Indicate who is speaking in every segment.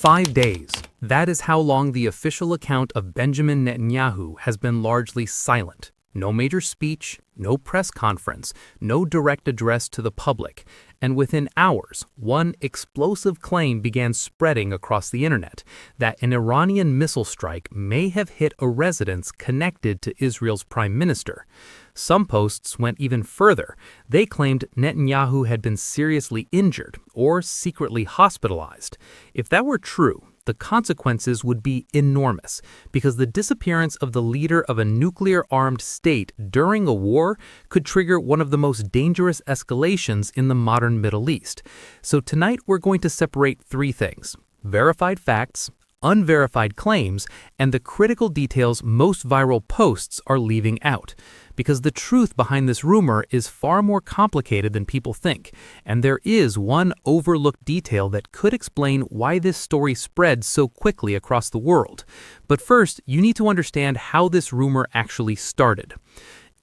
Speaker 1: 5 days. That is how long the official account of Benjamin Netanyahu has been largely silent. No major speech, no press conference, no direct address to the public. And within hours, one explosive claim began spreading across the internet that an Iranian missile strike may have hit a residence connected to Israel's prime minister. Some posts went even further. They claimed Netanyahu had been seriously injured or secretly hospitalized. If that were true, the consequences would be enormous, because the disappearance of the leader of a nuclear-armed state during a war could trigger one of the most dangerous escalations in the modern Middle East. So tonight we're going to separate three things: verified facts, unverified claims, and the critical details most viral posts are leaving out. Because the truth behind this rumor is far more complicated than people think, and there is one overlooked detail that could explain why this story spread so quickly across the world. But first, you need to understand how this rumor actually started.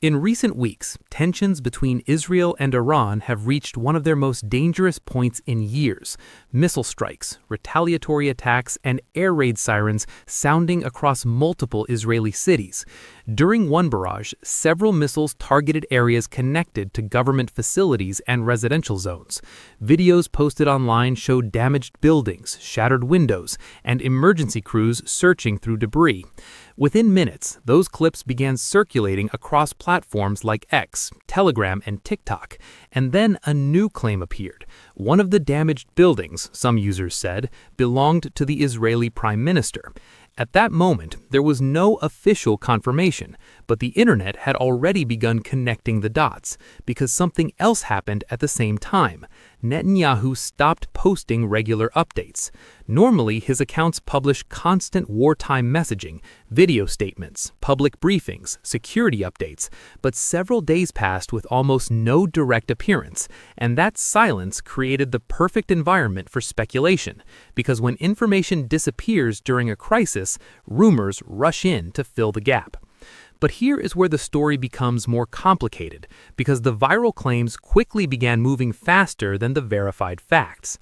Speaker 1: In recent weeks, tensions between Israel and Iran have reached one of their most dangerous points in years. Missile strikes, retaliatory attacks, and air raid sirens sounding across multiple Israeli cities. During one barrage, several missiles targeted areas connected to government facilities and residential zones. Videos posted online showed damaged buildings, shattered windows, and emergency crews searching through debris. Within minutes, those clips began circulating across platforms like X, Telegram, and TikTok. And then a new claim appeared. One of the damaged buildings, some users said, belonged to the Israeli prime minister. At that moment, there was no official confirmation, but the internet had already begun connecting the dots, because something else happened at the same time. Netanyahu stopped posting regular updates. Normally, his accounts publish constant wartime messaging, video statements, public briefings, security updates, but several days passed with almost no direct appearance, and that silence created the perfect environment for speculation, because when information disappears during a crisis, rumors rush in to fill the gap. But here is where the story becomes more complicated, because the viral claims quickly began moving faster than the verified facts.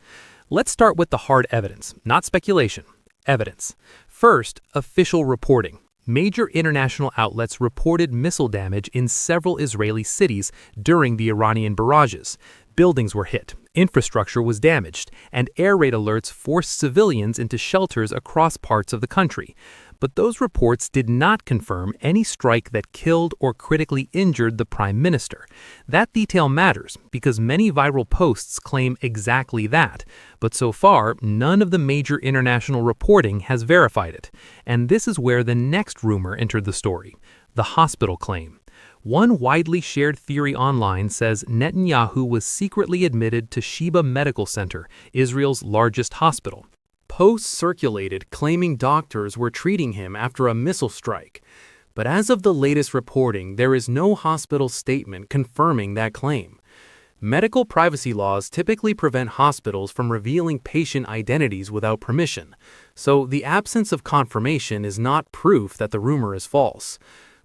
Speaker 1: Let's start with the hard evidence, not speculation. Evidence. First, official reporting. Major international outlets reported missile damage in several Israeli cities during the Iranian barrages. Buildings were hit, infrastructure was damaged, and air raid alerts forced civilians into shelters across parts of the country. But those reports did not confirm any strike that killed or critically injured the prime minister. That detail matters because many viral posts claim exactly that, but so far, none of the major international reporting has verified it. And this is where the next rumor entered the story: the hospital claim. One widely shared theory online says Netanyahu was secretly admitted to Sheba Medical Center, Israel's largest hospital. Posts circulated claiming doctors were treating him after a missile strike. But as of the latest reporting, there is no hospital statement confirming that claim. Medical privacy laws typically prevent hospitals from revealing patient identities without permission, so the absence of confirmation is not proof that the rumor is false.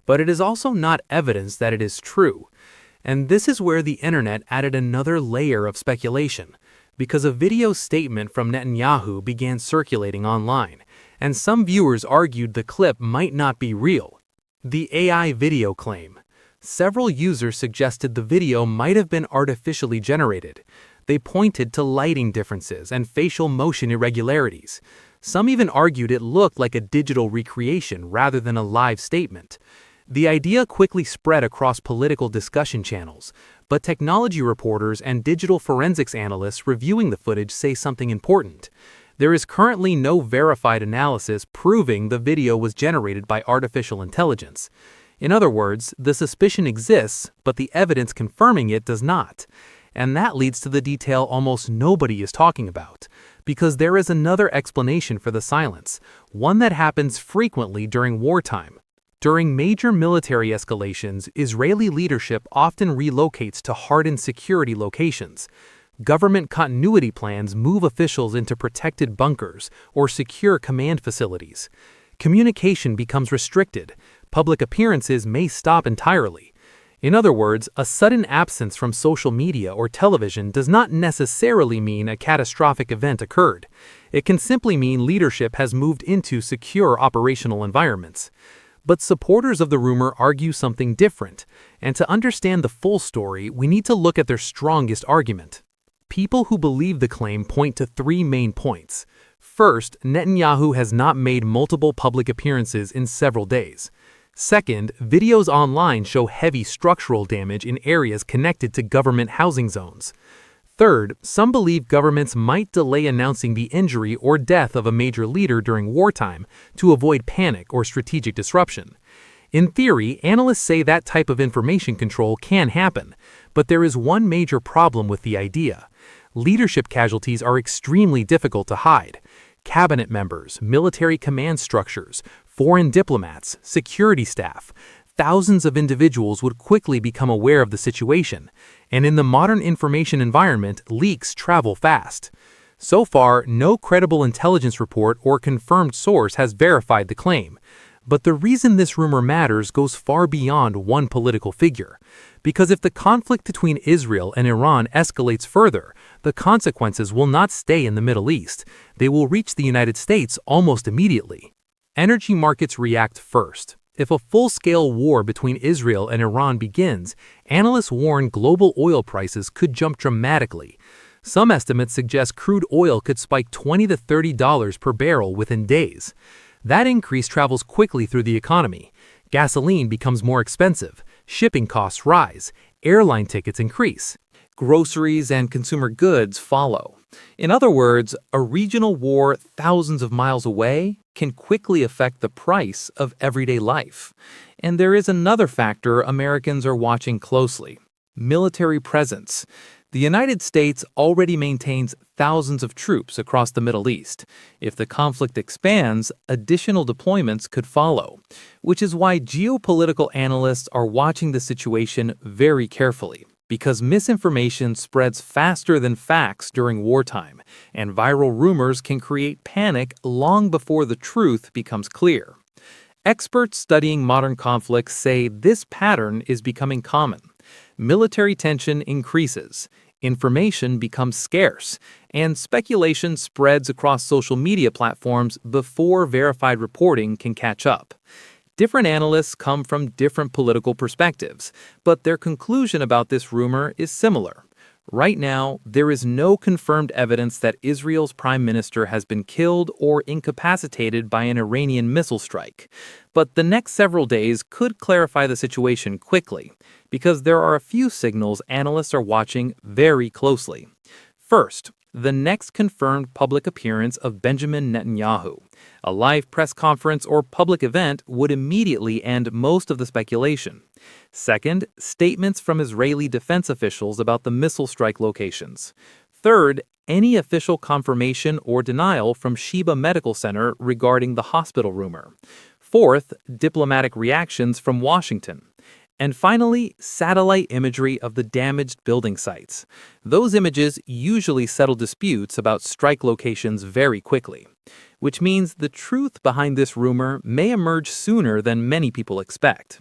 Speaker 1: But it is also not evidence that it is true. And this is where the internet added another layer of speculation, because a video statement from Netanyahu began circulating online, and some viewers argued the clip might not be real. The AI video claim. Several users suggested the video might have been artificially generated. They pointed to lighting differences and facial motion irregularities. Some even argued it looked like a digital recreation rather than a live statement. The idea quickly spread across political discussion channels, but technology reporters and digital forensics analysts reviewing the footage say something important. There is currently no verified analysis proving the video was generated by artificial intelligence. In other words, the suspicion exists, but the evidence confirming it does not. And that leads to the detail almost nobody is talking about, because there is another explanation for the silence, one that happens frequently during wartime. During major military escalations, Israeli leadership often relocates to hardened security locations. Government continuity plans move officials into protected bunkers or secure command facilities. Communication becomes restricted. Public appearances may stop entirely. In other words, a sudden absence from social media or television does not necessarily mean a catastrophic event occurred. It can simply mean leadership has moved into secure operational environments. But supporters of the rumor argue something different, and to understand the full story, we need to look at their strongest argument. People who believe the claim point to three main points. First, Netanyahu has not made multiple public appearances in several days. Second, videos online show heavy structural damage in areas connected to government housing zones. Third, some believe governments might delay announcing the injury or death of a major leader during wartime to avoid panic or strategic disruption. In theory, analysts say that type of information control can happen, but there is one major problem with the idea. Leadership casualties are extremely difficult to hide. Cabinet members, military command structures, foreign diplomats, security staff, thousands of individuals would quickly become aware of the situation, and in the modern information environment, leaks travel fast. So far, no credible intelligence report or confirmed source has verified the claim. But the reason this rumor matters goes far beyond one political figure. Because if the conflict between Israel and Iran escalates further, the consequences will not stay in the Middle East. They will reach the United States almost immediately. Energy markets react first. If a full-scale war between Israel and Iran begins, analysts warn global oil prices could jump dramatically. Some estimates suggest crude oil could spike $20 to $30 per barrel within days. That increase travels quickly through the economy. Gasoline becomes more expensive, shipping costs rise, airline tickets increase, groceries and consumer goods follow. In other words, a regional war thousands of miles away can quickly affect the price of everyday life. And there is another factor Americans are watching closely: military presence. The United States already maintains thousands of troops across the Middle East. If the conflict expands, additional deployments could follow, which is why geopolitical analysts are watching the situation very carefully. Because misinformation spreads faster than facts during wartime, and viral rumors can create panic long before the truth becomes clear. Experts studying modern conflicts say this pattern is becoming common. Military tension increases, information becomes scarce, and speculation spreads across social media platforms before verified reporting can catch up. Different analysts come from different political perspectives, but their conclusion about this rumor is similar. Right now, there is no confirmed evidence that Israel's prime minister has been killed or incapacitated by an Iranian missile strike. But the next several days could clarify the situation quickly, because there are a few signals analysts are watching very closely. First, the next confirmed public appearance of Benjamin Netanyahu. A live press conference or public event would immediately end most of the speculation. Second, statements from Israeli defense officials about the missile strike locations. Third, any official confirmation or denial from Sheba Medical Center regarding the hospital rumor. Fourth, diplomatic reactions from Washington. And finally, satellite imagery of the damaged building sites. Those images usually settle disputes about strike locations very quickly, which means the truth behind this rumor may emerge sooner than many people expect.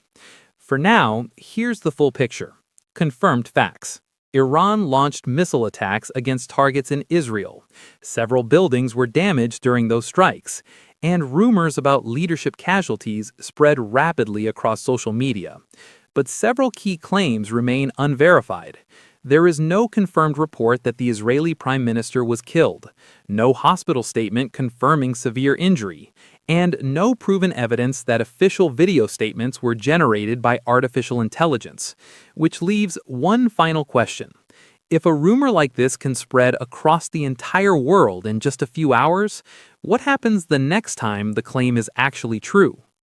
Speaker 1: For now, here's the full picture. Confirmed facts. Iran launched missile attacks against targets in Israel. Several buildings were damaged during those strikes, and rumors about leadership casualties spread rapidly across social media. But several key claims remain unverified. There is no confirmed report that the Israeli prime minister was killed, no hospital statement confirming severe injury, and no proven evidence that official video statements were generated by artificial intelligence, which leaves one final question. If a rumor like this can spread across the entire world in just a few hours, what happens the next time the claim is actually true?